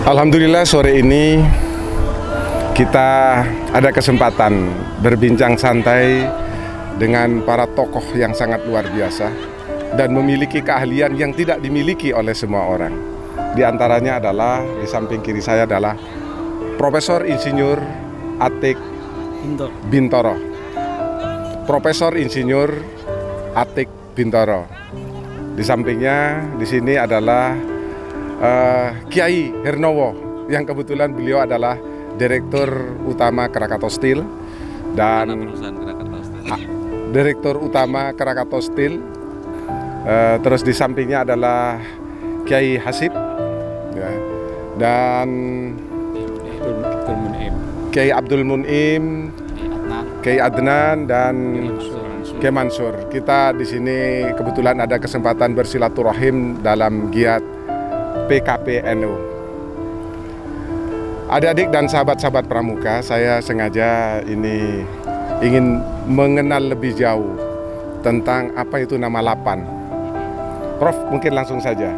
Alhamdulillah sore ini kita ada kesempatan berbincang santai dengan para tokoh yang sangat luar biasa dan memiliki keahlian yang tidak dimiliki oleh semua orang. Di antaranya adalah, di samping kiri saya adalah Profesor Insinyur Atik Bintoro. Profesor Insinyur Atik Bintoro. Di sampingnya di sini adalah Kiai Hernowo, yang kebetulan beliau adalah Direktur Utama Krakatau Steel dan Direktur Utama Krakatau Steel. Terus di sampingnya adalah Kiai Hasib ya, dan Kiai Abdul Munim, Kiai Adnan dan Kiai Mansur. Kita di sini kebetulan ada kesempatan bersilaturahim dalam giat PKPNU. Adik-adik dan sahabat-sahabat pramuka, saya sengaja ini ingin mengenal lebih jauh tentang apa itu nama LAPAN. Prof, mungkin langsung saja.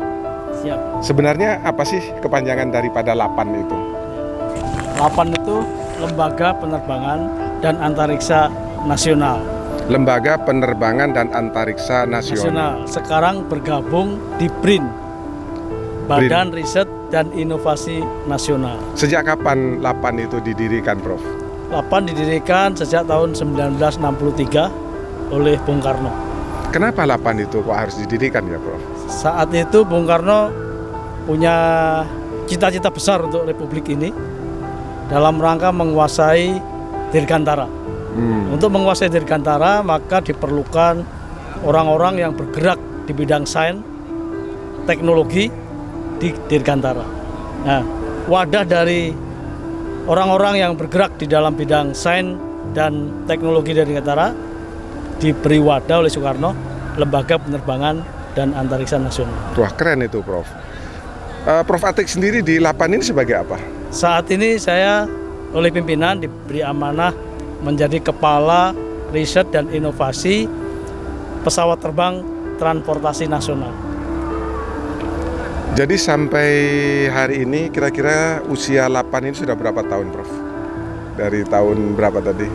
Siap. Sebenarnya apa sih kepanjangan daripada LAPAN itu? LAPAN itu Lembaga Penerbangan dan Antariksa Nasional. Lembaga Penerbangan dan Antariksa Nasional. Sekarang bergabung di BRIN, Badan Riset dan Inovasi Nasional. Sejak kapan LAPAN itu didirikan, Prof? LAPAN didirikan sejak tahun 1963 oleh Bung Karno. Kenapa LAPAN itu kok harus didirikan ya, Prof? Saat itu Bung Karno punya cita-cita besar untuk Republik ini dalam rangka menguasai Dirgantara. Untuk menguasai Dirgantara maka diperlukan orang-orang yang bergerak di bidang sains, teknologi di Dirgantara. Nah, wadah dari orang-orang yang bergerak di dalam bidang sains dan teknologi Dirgantara diberi wadah oleh Soekarno, Lembaga Penerbangan dan Antariksa Nasional. Wah, keren itu, Prof. Prof Atik sendiri di LAPAN ini sebagai apa? Saat ini saya oleh pimpinan diberi amanah menjadi Kepala Riset dan Inovasi Pesawat Terbang Transportasi Nasional. Jadi sampai hari ini kira-kira usia LAPAN ini sudah berapa tahun, Prof? Dari tahun berapa tadi?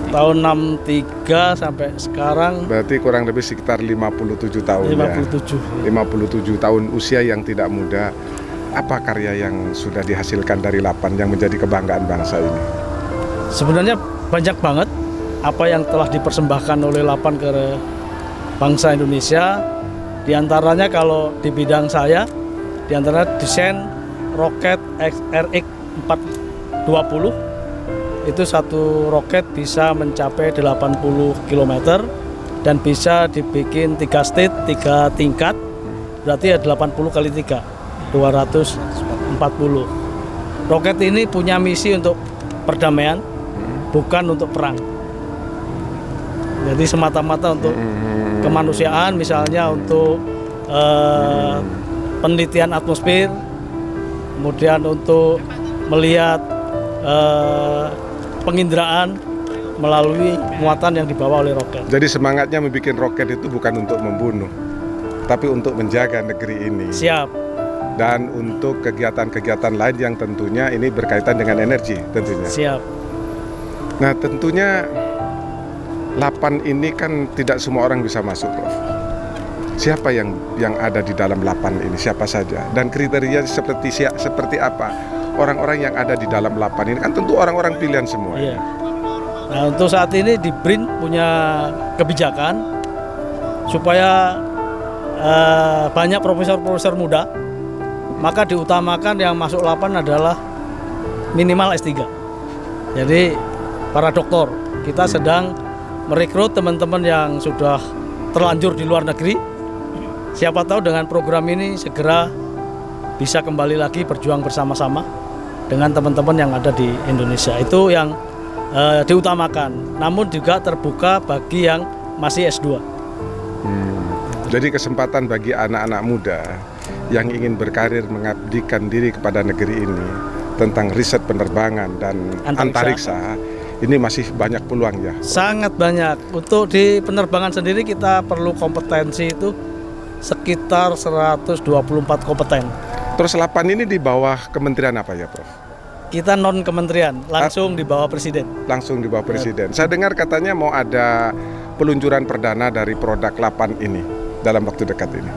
Tahun 63 sampai sekarang. Berarti kurang lebih sekitar 57 tahun 57. Ya. 57 tahun usia yang tidak muda. Apa karya yang sudah dihasilkan dari LAPAN yang menjadi kebanggaan bangsa ini? Sebenarnya banyak banget apa yang telah dipersembahkan oleh LAPAN ke bangsa Indonesia. Di antaranya kalau di bidang saya, di antara desain roket RX 420, itu satu roket bisa mencapai 80 km dan bisa dibikin 3 stage, 3 tingkat, berarti ya 80 kali 3, 240. Roket ini punya misi untuk perdamaian, bukan untuk perang. Jadi semata-mata untuk kemanusiaan, misalnya untuk penelitian atmosfer, kemudian untuk melihat penginderaan melalui muatan yang dibawa oleh roket. Jadi semangatnya membuat roket itu bukan untuk membunuh, tapi untuk menjaga negeri ini. Siap. Dan untuk kegiatan-kegiatan lain yang tentunya ini berkaitan dengan energi tentunya. Siap. Nah, tentunya LAPAN ini kan tidak semua orang bisa masuk, Prof. Siapa yang ada di dalam LAPAN ini? Siapa saja? Dan kriteria seperti apa? Orang-orang yang ada di dalam LAPAN ini kan tentu orang-orang pilihan semua. Iya. Nah, untuk saat ini di BRIN punya kebijakan supaya banyak profesor-profesor muda, maka diutamakan yang masuk LAPAN adalah minimal S3. Jadi para doktor, kita sedang merekrut teman-teman yang sudah terlanjur di luar negeri. Siapa tahu dengan program ini segera bisa kembali lagi berjuang bersama-sama dengan teman-teman yang ada di Indonesia. Itu yang diutamakan. Namun juga terbuka bagi yang masih S2. Jadi kesempatan bagi anak-anak muda yang ingin berkarir mengabdikan diri kepada negeri ini tentang riset penerbangan dan antariksa ini masih banyak peluang ya? Sangat banyak. Untuk di penerbangan sendiri kita perlu kompetensi itu sekitar 124 kompeten. Terus 8 ini di bawah kementerian apa ya, Prof? Kita non kementerian, langsung di bawah presiden. Langsung di bawah presiden. Saya dengar katanya mau ada peluncuran perdana dari produk 8 ini dalam waktu dekat ini.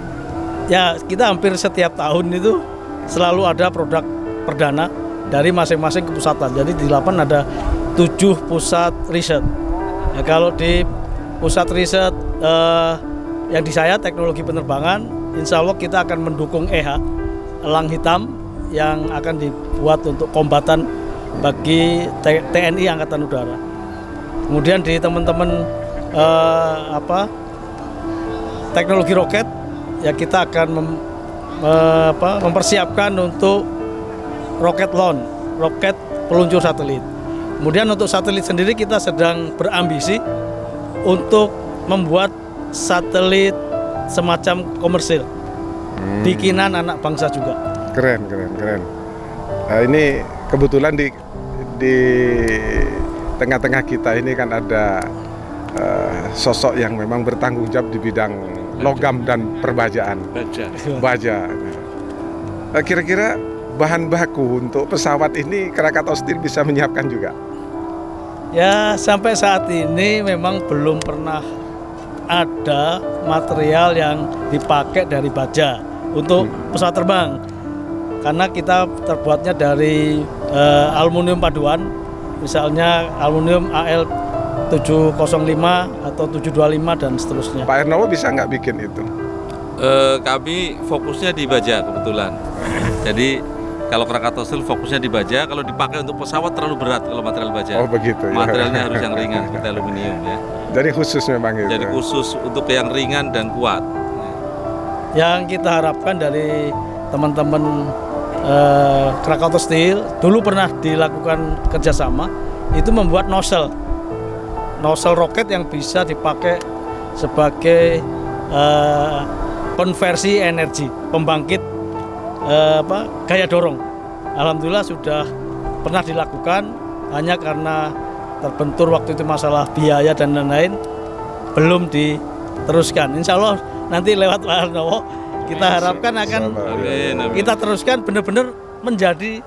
Ya, kita hampir setiap tahun itu selalu ada produk perdana dari masing-masing kepusatan. Jadi di 8 ada 7 pusat riset. Ya, kalau di pusat riset yang di saya teknologi penerbangan, insya Allah kita akan mendukung EHA, elang hitam yang akan dibuat untuk kombatan bagi TNI Angkatan Udara. Kemudian di teman-teman teknologi roket, ya kita akan mempersiapkan untuk roket launch, roket peluncur satelit. Kemudian untuk satelit sendiri kita sedang berambisi untuk membuat satelit semacam komersil, bikinan anak bangsa juga. Keren. Ini kebetulan di tengah-tengah kita ini kan ada sosok yang memang bertanggung jawab di bidang logam dan perbajaan. Baja. Kira-kira bahan baku untuk pesawat ini Krakatau Steel bisa menyiapkan juga? Ya, sampai saat ini memang belum pernah ada material yang dipakai dari baja untuk pesawat terbang. Karena kita terbuatnya dari aluminium paduan, misalnya aluminium AL 705 atau 725 dan seterusnya. Pak Ernowo bisa nggak bikin itu? Kami fokusnya di baja kebetulan. Jadi kalau Krakatau Steel fokusnya di baja, kalau dipakai untuk pesawat terlalu berat kalau material baja. Oh begitu ya. Materialnya harus yang ringan seperti aluminium ya. Jadi khusus memang itu. Jadi khusus untuk yang ringan dan kuat. Yang kita harapkan dari teman-teman Krakatau Steel, dulu pernah dilakukan kerjasama, itu membuat nozzle roket yang bisa dipakai sebagai konversi energi, pembangkit gaya dorong. Alhamdulillah sudah pernah dilakukan, hanya karena terbentur waktu itu masalah biaya dan lain-lain, belum diteruskan. Insya Allah nanti lewat Pak Ernowo kita harapkan akan kita teruskan benar-benar menjadi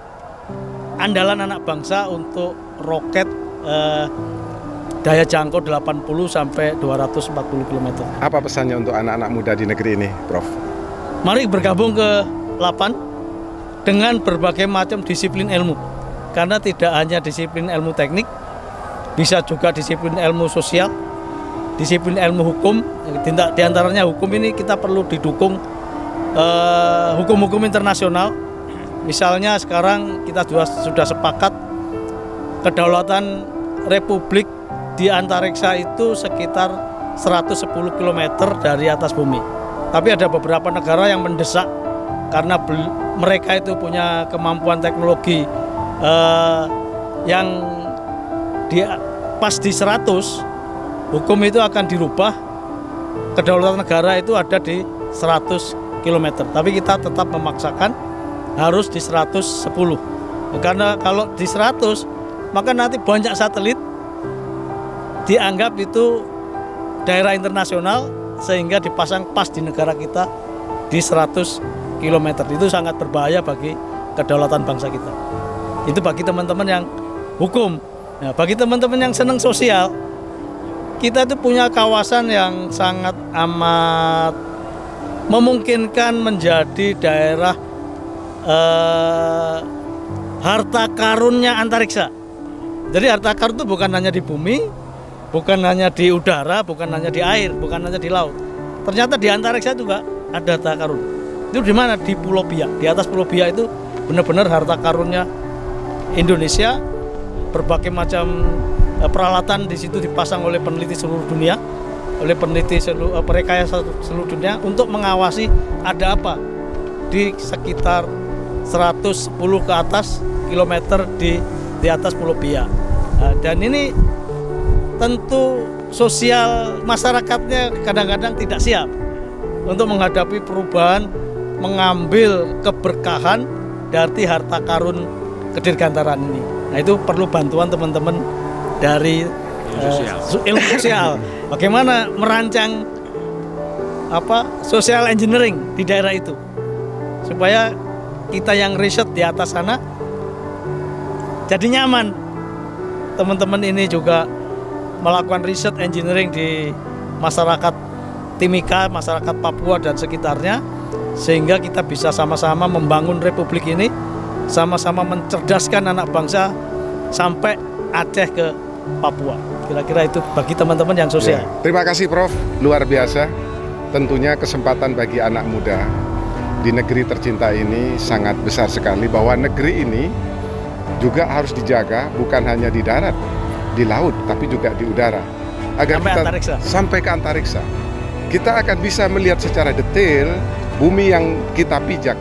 andalan anak bangsa untuk roket daya jangkau 80 sampai 240 km. Apa pesannya untuk anak-anak muda di negeri ini, Prof? Mari bergabung ke 8 dengan berbagai macam disiplin ilmu. Karena tidak hanya disiplin ilmu teknik, bisa juga disiplin ilmu sosial, disiplin ilmu hukum. Di antaranya hukum ini kita perlu didukung hukum-hukum internasional. Misalnya sekarang kita sudah sepakat kedaulatan Republik di antariksa itu sekitar 110 km dari atas bumi. Tapi ada beberapa negara yang mendesak karena mereka itu punya kemampuan teknologi yang pas di 100, hukum itu akan dirubah. Kedaulatan negara itu ada di 100 km. Tapi kita tetap memaksakan harus di 110. Karena kalau di 100, maka nanti banyak satelit dianggap itu daerah internasional sehingga dipasang pas di negara kita di 100 km. Itu sangat berbahaya bagi kedaulatan bangsa kita. Itu bagi teman-teman yang hukum. Nah, bagi teman-teman yang senang sosial, kita itu punya kawasan yang sangat amat memungkinkan menjadi daerah harta karunnya antariksa. Jadi harta karun itu bukan hanya di bumi, bukan hanya di udara, bukan hanya di air, bukan hanya di laut. Ternyata di antariksa juga ada harta karun. Itu di mana? Di Pulau Biak. Di atas Pulau Biak itu benar-benar harta karunnya Indonesia. Berbagai macam peralatan di situ dipasang oleh peneliti seluruh dunia, oleh peneliti perekayasa seluruh dunia untuk mengawasi ada apa di sekitar 110 ke atas kilometer di atas Pulau Biak. Nah, dan ini tentu sosial masyarakatnya kadang-kadang tidak siap untuk menghadapi perubahan, mengambil keberkahan dari harta karun kedirgantaran ini. Nah, itu perlu bantuan teman-teman dari ilmu sosial. Bagaimana merancang social engineering di daerah itu supaya kita yang riset di atas sana jadi nyaman. Teman-teman ini juga melakukan riset engineering di masyarakat Timika, masyarakat Papua dan sekitarnya, sehingga kita bisa sama-sama membangun republik ini, sama-sama mencerdaskan anak bangsa sampai Aceh ke Papua. Kira-kira itu bagi teman-teman yang sosial. Ya. Terima kasih Prof, luar biasa. Tentunya kesempatan bagi anak muda di negeri tercinta ini sangat besar sekali, bahwa negeri ini juga harus dijaga bukan hanya di darat, di laut, tapi juga di udara. Agar Sampai kita antariksa. sampai ke antariksa. Kita akan bisa melihat secara detail bumi yang kita pijak,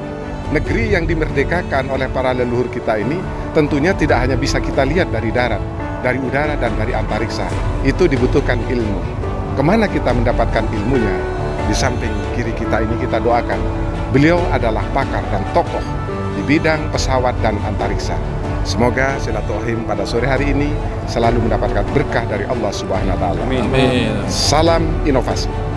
negeri yang dimerdekakan oleh para leluhur kita ini, tentunya tidak hanya bisa kita lihat dari darat, dari udara dan dari antariksa. Itu dibutuhkan ilmu. Kemana kita mendapatkan ilmunya? Di samping kiri kita ini kita doakan. Beliau adalah pakar dan tokoh di bidang pesawat dan antariksa. Semoga silaturahim pada sore hari ini selalu mendapatkan berkah dari Allah Subhanahu wa taala. Amin. Salam inovasi.